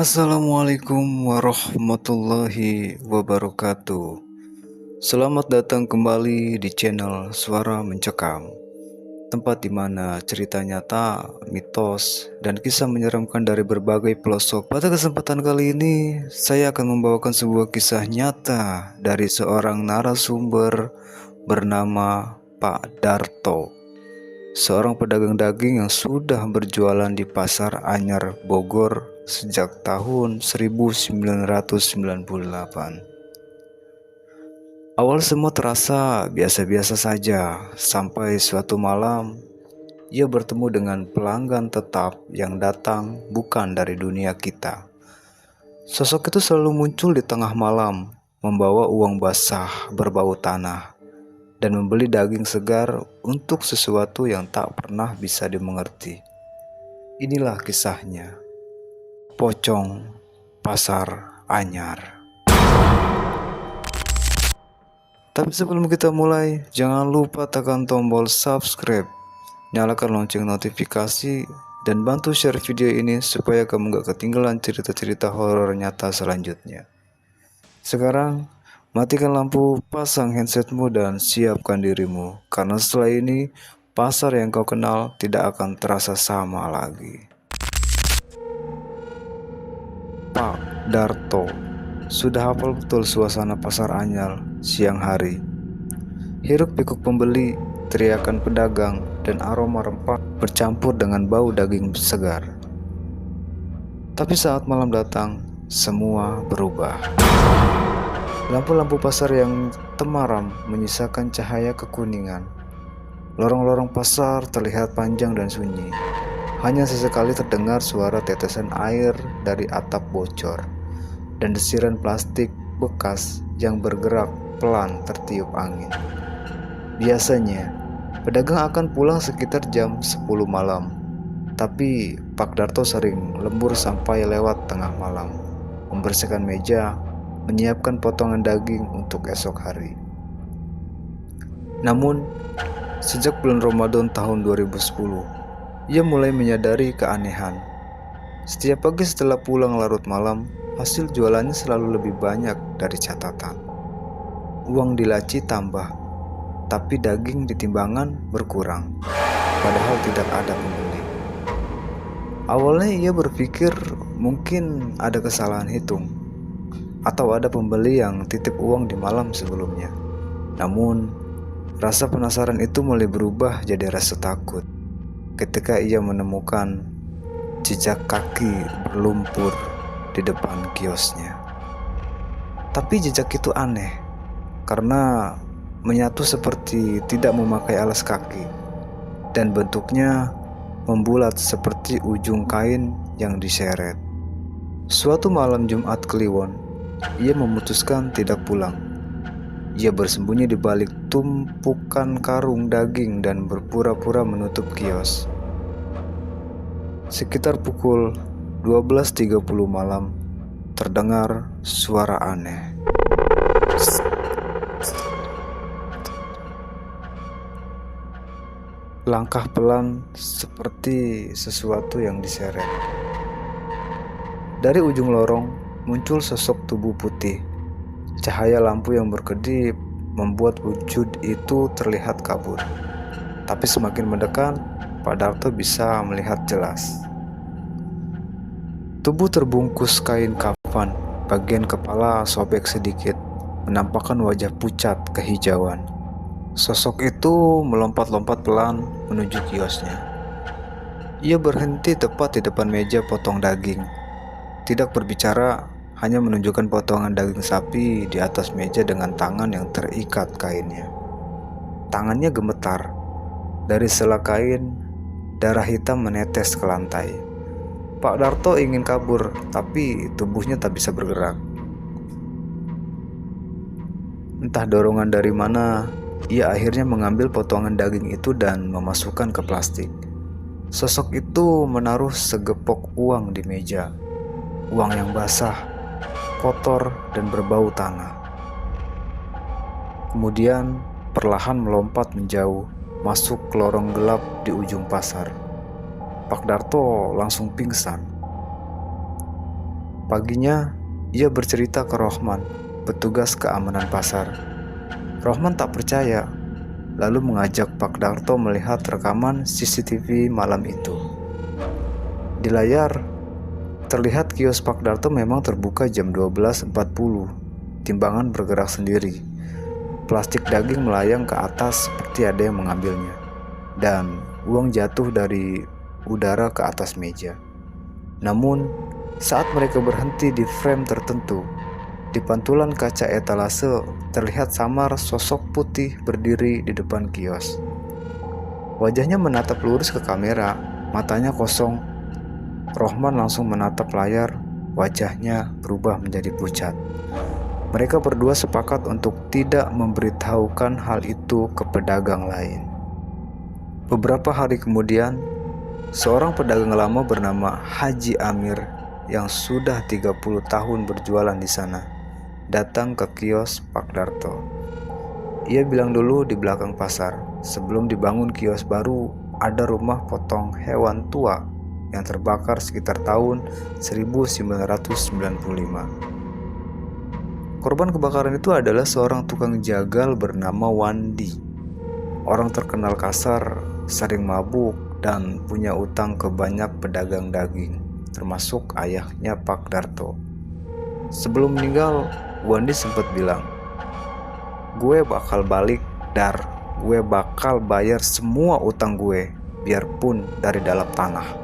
Assalamualaikum warahmatullahi wabarakatuh. Selamat datang kembali di channel Suara Mencekam, tempat di mana cerita nyata, mitos, dan kisah menyeramkan dari berbagai pelosok. Pada kesempatan kali ini, saya akan membawakan sebuah kisah nyata dari seorang narasumber bernama Pak Darto, seorang pedagang daging yang sudah berjualan di Pasar Anyar, Bogor sejak tahun 1998. Awal semua terasa biasa-biasa saja, sampai suatu malam ia bertemu dengan pelanggan tetap yang datang bukan dari dunia kita. Sosok itu selalu muncul di tengah malam, membawa uang basah berbau tanah, dan membeli daging segar untuk sesuatu yang tak pernah bisa dimengerti. Inilah kisahnya, Pocong Pasar Anyar. Tapi sebelum kita mulai, jangan lupa tekan tombol subscribe, nyalakan lonceng notifikasi, dan bantu share video ini supaya kamu gak ketinggalan cerita-cerita horor nyata selanjutnya. Sekarang, matikan lampu, pasang headsetmu, dan siapkan dirimu, karena setelah ini, pasar yang kau kenal tidak akan terasa sama lagi. Pak Darto sudah hafal betul suasana Pasar Anyar siang hari. Hiruk pikuk pembeli, teriakan pedagang, dan aroma rempah bercampur dengan bau daging segar. Tapi saat malam datang, semua berubah. Lampu-lampu pasar yang temaram menyisakan cahaya kekuningan. Lorong-lorong pasar terlihat panjang dan sunyi. Hanya sesekali terdengar suara tetesan air dari atap bocor dan desiran plastik bekas yang bergerak pelan tertiup angin. Biasanya, pedagang akan pulang sekitar jam 10 malam, tapi Pak Darto sering lembur sampai lewat tengah malam, membersihkan meja, menyiapkan potongan daging untuk esok hari. Namun, sejak bulan Ramadan tahun 2010, ia mulai menyadari keanehan. Setiap pagi setelah pulang larut malam, hasil jualannya selalu lebih banyak dari catatan. Uang di laci tambah, tapi daging di timbangan berkurang, padahal tidak ada pembeli. Awalnya ia berpikir mungkin ada kesalahan hitung, atau ada pembeli yang titip uang di malam sebelumnya. Namun, rasa penasaran itu mulai berubah jadi rasa takut ketika ia menemukan jejak kaki berlumpur di depan kiosnya. Tapi jejak itu aneh, karena menyatu seperti tidak memakai alas kaki, dan bentuknya membulat seperti ujung kain yang diseret. Suatu malam Jumat Kliwon, ia memutuskan tidak pulang. Ia bersembunyi di balik tumpukan karung daging dan berpura-pura menutup kios. Sekitar pukul 12.30 malam, terdengar suara aneh. Langkah pelan seperti sesuatu yang diseret. Dari ujung lorong muncul sosok tubuh putih. Cahaya lampu yang berkedip membuat wujud itu terlihat kabur. Tapi semakin mendekat, Pak Darto bisa melihat jelas. Tubuh terbungkus kain kafan, bagian kepala sobek sedikit, menampakkan wajah pucat kehijauan. Sosok itu melompat-lompat pelan menuju kiosnya. Ia berhenti tepat di depan meja potong daging. Tidak berbicara, hanya menunjukkan potongan daging sapi di atas meja dengan tangan yang terikat kainnya. Tangannya gemetar. Dari sela kain, darah hitam menetes ke lantai. Pak Darto ingin kabur, tapi tubuhnya tak bisa bergerak. Entah dorongan dari mana, ia akhirnya mengambil potongan daging itu dan memasukkan ke plastik. Sosok itu menaruh segepok uang di meja. Uang yang basah, kotor, dan berbau tanah. Kemudian perlahan melompat menjauh, masuk ke lorong gelap di ujung pasar. Pak Darto langsung pingsan. Paginya, ia bercerita ke Rohman, petugas keamanan pasar. Rohman tak percaya, lalu mengajak Pak Darto melihat rekaman CCTV malam itu. Di layar, terlihat kios Pak Darto memang terbuka jam 12.40. Timbangan bergerak sendiri. Plastik daging melayang ke atas seperti ada yang mengambilnya. Dan uang jatuh dari udara ke atas meja. Namun, saat mereka berhenti di frame tertentu, di pantulan kaca etalase terlihat samar sosok putih berdiri di depan kios. Wajahnya menatap lurus ke kamera, matanya kosong. Rohman langsung menatap layar, wajahnya berubah menjadi pucat. Mereka berdua sepakat untuk tidak memberitahukan hal itu ke pedagang lain. Beberapa hari kemudian, seorang pedagang lama bernama Haji Amir yang sudah 30 tahun berjualan di sana datang ke kios Pak Darto. Ia bilang dulu di belakang pasar, sebelum dibangun kios baru, ada rumah potong hewan tua yang terbakar sekitar tahun 1995. Korban kebakaran itu adalah seorang tukang jagal bernama Wandi. Orang terkenal kasar, sering mabuk, dan punya utang ke banyak pedagang daging, termasuk ayahnya Pak Darto. Sebelum meninggal, Wandi sempat bilang, "Gue bakal balik, Dar. Gue bakal bayar semua utang gue, biarpun dari dalam tanah."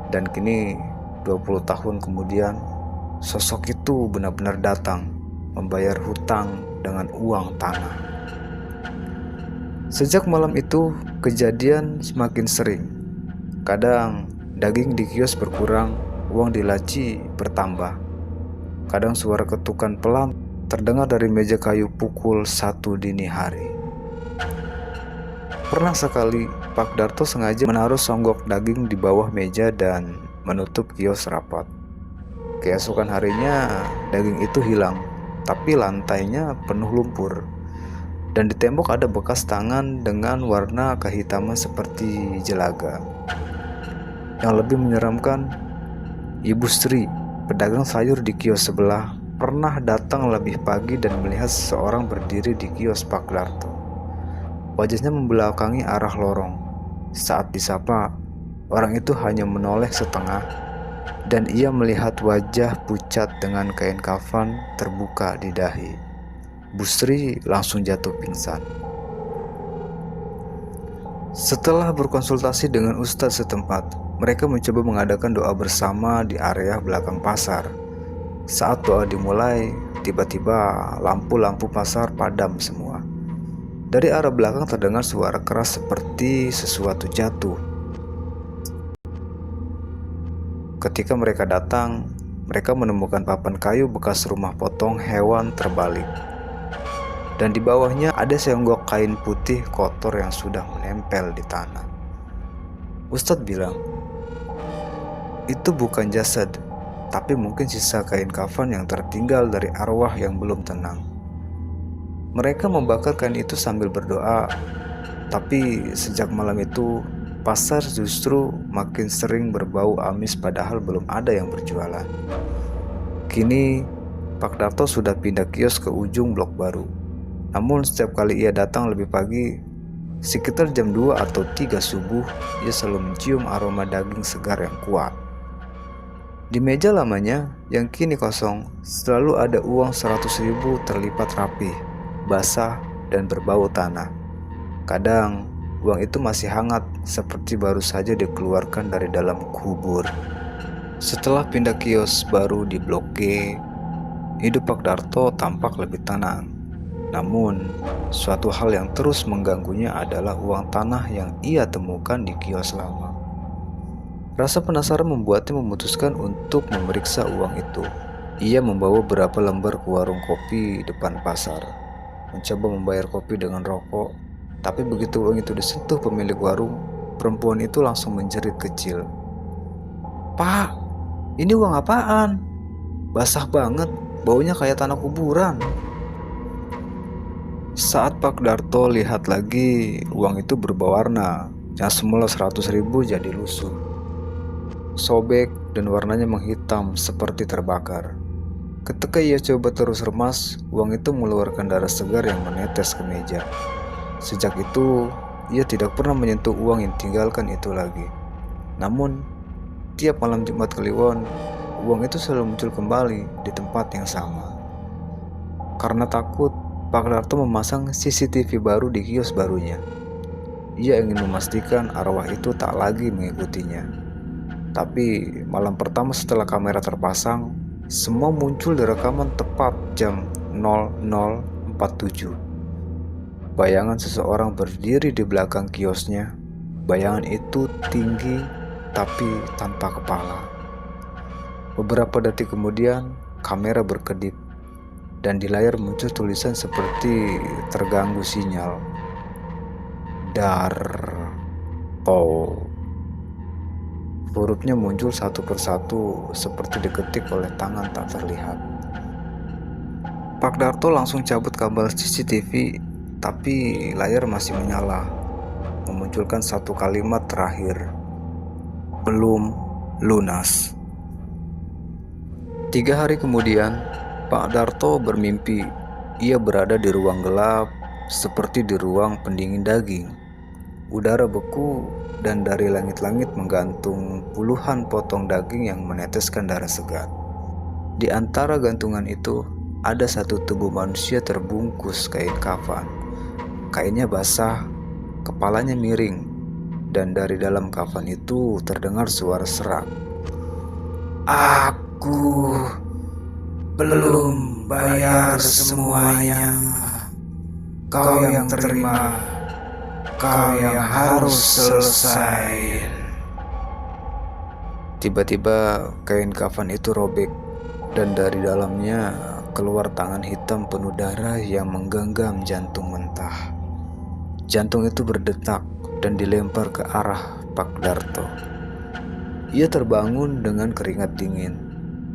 Dan kini, 20 tahun kemudian, sosok itu benar-benar datang, membayar hutang dengan uang tanah. Sejak malam itu, kejadian semakin sering. Kadang daging di kios berkurang, uang di laci bertambah. Kadang suara ketukan pelan terdengar dari meja kayu pukul 1 dini hari. Pernah sekali, Pak Darto sengaja menaruh songgok daging di bawah meja dan menutup kios rapat. Keesokan harinya, daging itu hilang, tapi lantainya penuh lumpur. Dan di tembok ada bekas tangan dengan warna kehitaman seperti jelaga. Yang lebih menyeramkan, Ibu Sri, pedagang sayur di kios sebelah, pernah datang lebih pagi dan melihat seseorang berdiri di kios Pak Darto. Wajahnya membelakangi arah lorong. Saat disapa, orang itu hanya menoleh setengah, dan ia melihat wajah pucat dengan kain kafan terbuka di dahi. Bu Sri langsung jatuh pingsan. Setelah berkonsultasi dengan ustadz setempat, mereka mencoba mengadakan doa bersama di area belakang pasar. Saat doa dimulai, tiba-tiba lampu-lampu pasar padam semua. Dari arah belakang terdengar suara keras seperti sesuatu jatuh. Ketika mereka datang, mereka menemukan papan kayu bekas rumah potong hewan terbalik. Dan di bawahnya ada seonggok kain putih kotor yang sudah menempel di tanah. Ustadz bilang, "Itu bukan jasad, tapi mungkin sisa kain kafan yang tertinggal dari arwah yang belum tenang." Mereka membakar kain itu sambil berdoa, tapi sejak malam itu, pasar justru makin sering berbau amis padahal belum ada yang berjualan. Kini, Pak Darto sudah pindah kios ke ujung blok baru. Namun setiap kali ia datang lebih pagi, sekitar jam 2 atau 3 subuh, ia selalu mencium aroma daging segar yang kuat. Di meja lamanya yang kini kosong, selalu ada uang 100.000 terlipat rapi, basah dan berbau tanah. Kadang uang itu masih hangat seperti baru saja dikeluarkan dari dalam kubur. Setelah pindah kios baru di Blok G, hidup Pak Darto tampak lebih tenang. Namun, suatu hal yang terus mengganggunya adalah uang tanah yang ia temukan di kios lama. Rasa penasaran membuatnya memutuskan untuk memeriksa uang itu. Ia membawa beberapa lembar ke warung kopi depan pasar, mencoba membayar kopi dengan rokok. Tapi begitu uang itu disentuh pemilik warung, perempuan itu langsung menjerit kecil. "Pak, ini uang apaan? Basah banget, baunya kayak tanah kuburan." Saat Pak Darto lihat lagi, uang itu berubah warna. Yang semula 100.000 jadi lusuh. sobek, dan warnanya menghitam seperti terbakar. Ketika ia coba terus remas, uang itu mengeluarkan darah segar yang menetes ke meja. Sejak itu, ia tidak pernah menyentuh uang yang tinggalkan itu lagi. Namun, tiap malam Jumat Kliwon, uang itu selalu muncul kembali di tempat yang sama. Karena takut, Pak Darto memasang CCTV baru di kios barunya. Ia ingin memastikan arwah itu tak lagi mengikutinya. Tapi malam pertama setelah kamera terpasang, semua muncul di rekaman tepat jam 00.47. Bayangan seseorang berdiri di belakang kiosnya. Bayangan itu tinggi tapi tanpa kepala. Beberapa detik kemudian, kamera berkedip dan di layar muncul tulisan seperti terganggu sinyal. Darto. Hurufnya muncul satu persatu seperti diketik oleh tangan tak terlihat. Pak Darto langsung cabut kabel CCTV, tapi layar masih menyala, memunculkan satu kalimat terakhir. Belum lunas. 3 hari kemudian, Pak Darto bermimpi ia berada di ruang gelap seperti di ruang pendingin daging. Udara beku dan dari langit-langit menggantung puluhan potong daging yang meneteskan darah segar. Di antara gantungan itu ada satu tubuh manusia terbungkus kain kafan. Kainnya basah, kepalanya miring, dan dari dalam kafan itu terdengar suara serak. Aku belum bayar semuanya. Kau yang terima, kau yang harus selesai. Tiba-tiba kain kafan itu robek dan dari dalamnya keluar tangan hitam penuh darah yang menggenggam jantung mentah. Jantung itu berdetak dan dilempar ke arah Pak Darto. Ia terbangun dengan keringat dingin,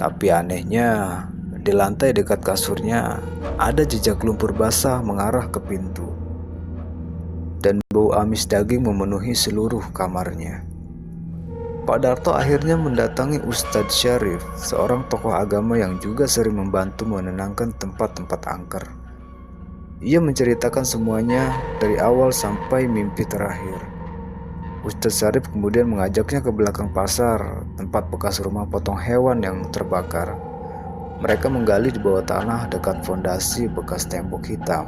tapi anehnya di lantai dekat kasurnya ada jejak lumpur basah mengarah ke pintu. Dan bau amis daging memenuhi seluruh kamarnya. Pak Darto akhirnya mendatangi Ustadz Syarif, seorang tokoh agama yang juga sering membantu menenangkan tempat-tempat angker. Ia menceritakan semuanya dari awal sampai mimpi terakhir. Ustadz Syarif kemudian mengajaknya ke belakang pasar, tempat bekas rumah potong hewan yang terbakar. Mereka menggali di bawah tanah dekat fondasi bekas tembok hitam.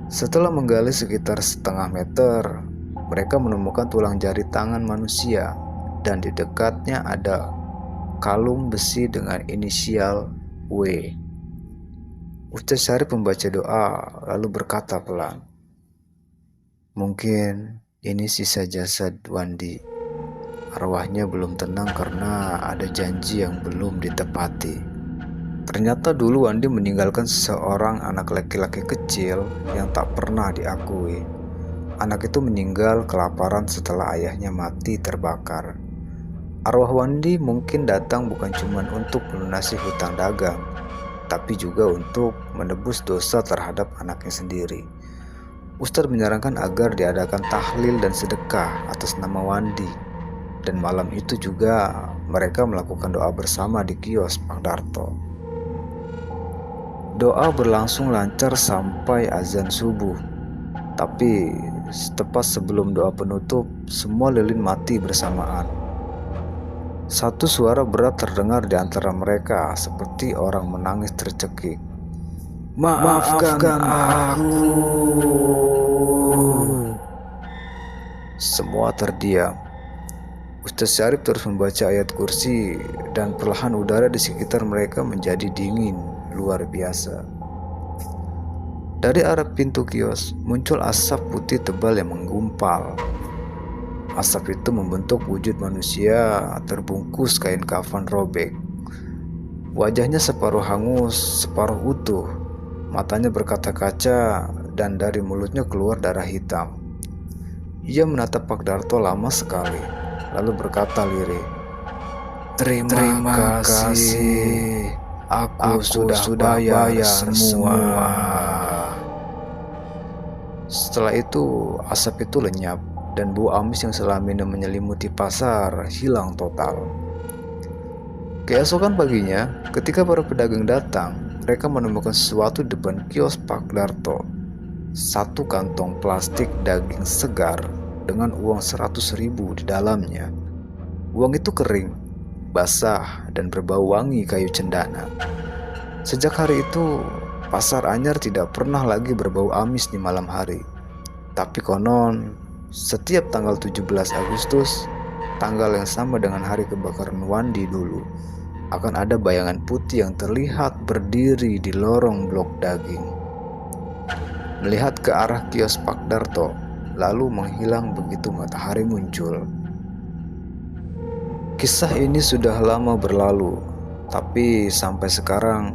Setelah menggali sekitar setengah meter, mereka menemukan tulang jari tangan manusia dan di dekatnya ada kalung besi dengan inisial W. Ustadz Syarif membaca doa lalu berkata pelan, "Mungkin ini sisa jasad Wandi. Arwahnya belum tenang karena ada janji yang belum ditepati." Ternyata dulu Wandi meninggalkan seorang anak laki-laki kecil yang tak pernah diakui. Anak itu meninggal kelaparan setelah ayahnya mati terbakar. Arwah Wandi mungkin datang bukan cuma untuk melunasi hutang dagang, tapi juga untuk menebus dosa terhadap anaknya sendiri. Ustadz menyarankan agar diadakan tahlil dan sedekah atas nama Wandi. Dan malam itu juga mereka melakukan doa bersama di kios Pak Darto. Doa berlangsung lancar sampai azan subuh. Tapi tepat sebelum doa penutup, semua lilin mati bersamaan. Satu suara berat terdengar di antara mereka seperti orang menangis tercekik. "Maafkan aku." Semua terdiam. Ustadz Syarif terus membaca ayat kursi dan perlahan udara di sekitar mereka menjadi dingin luar biasa. Dari arah pintu kios muncul asap putih tebal yang menggumpal. Asap itu membentuk wujud manusia terbungkus kain kafan robek. Wajahnya separuh hangus, separuh utuh. Matanya berkaca-kaca dan dari mulutnya keluar darah hitam. Ia menatap Pak Darto lama sekali, lalu berkata lirih, Terima kasih. Aku sudah bayar semua." Setelah itu asap itu lenyap dan bau amis yang selama ini menyelimuti pasar hilang total. Keesokan paginya, ketika para pedagang datang, mereka menemukan sesuatu di depan kios Pak Darto. Satu kantong plastik daging segar dengan uang 100.000 di dalamnya. Uang itu kering, basah, dan berbau wangi kayu cendana. Sejak hari itu, Pasar Anyar tidak pernah lagi berbau amis di malam hari. Tapi konon, setiap tanggal 17 Agustus, tanggal yang sama dengan hari kebakaran Wandi dulu, akan ada bayangan putih yang terlihat berdiri di lorong blok daging, melihat ke arah kios Pak Darto, lalu menghilang begitu matahari muncul. Kisah ini sudah lama berlalu, tapi sampai sekarang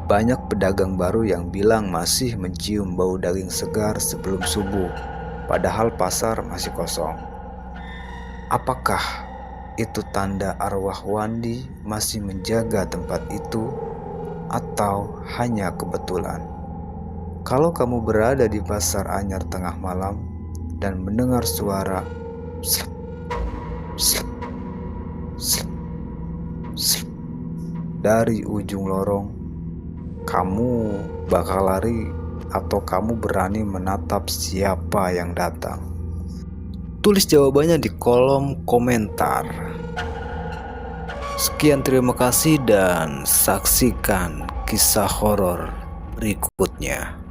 banyak pedagang baru yang bilang masih mencium bau daging segar sebelum subuh, padahal pasar masih kosong. Apakah itu tanda arwah Wandi masih menjaga tempat itu, atau hanya kebetulan? Kalau kamu berada di Pasar Anyar tengah malam dan mendengar suara slep, slep, slep, slep dari ujung lorong, kamu bakal lari atau kamu berani menatap siapa yang datang? Tulis jawabannya di kolom komentar. Sekian, terima kasih dan saksikan kisah horor berikutnya.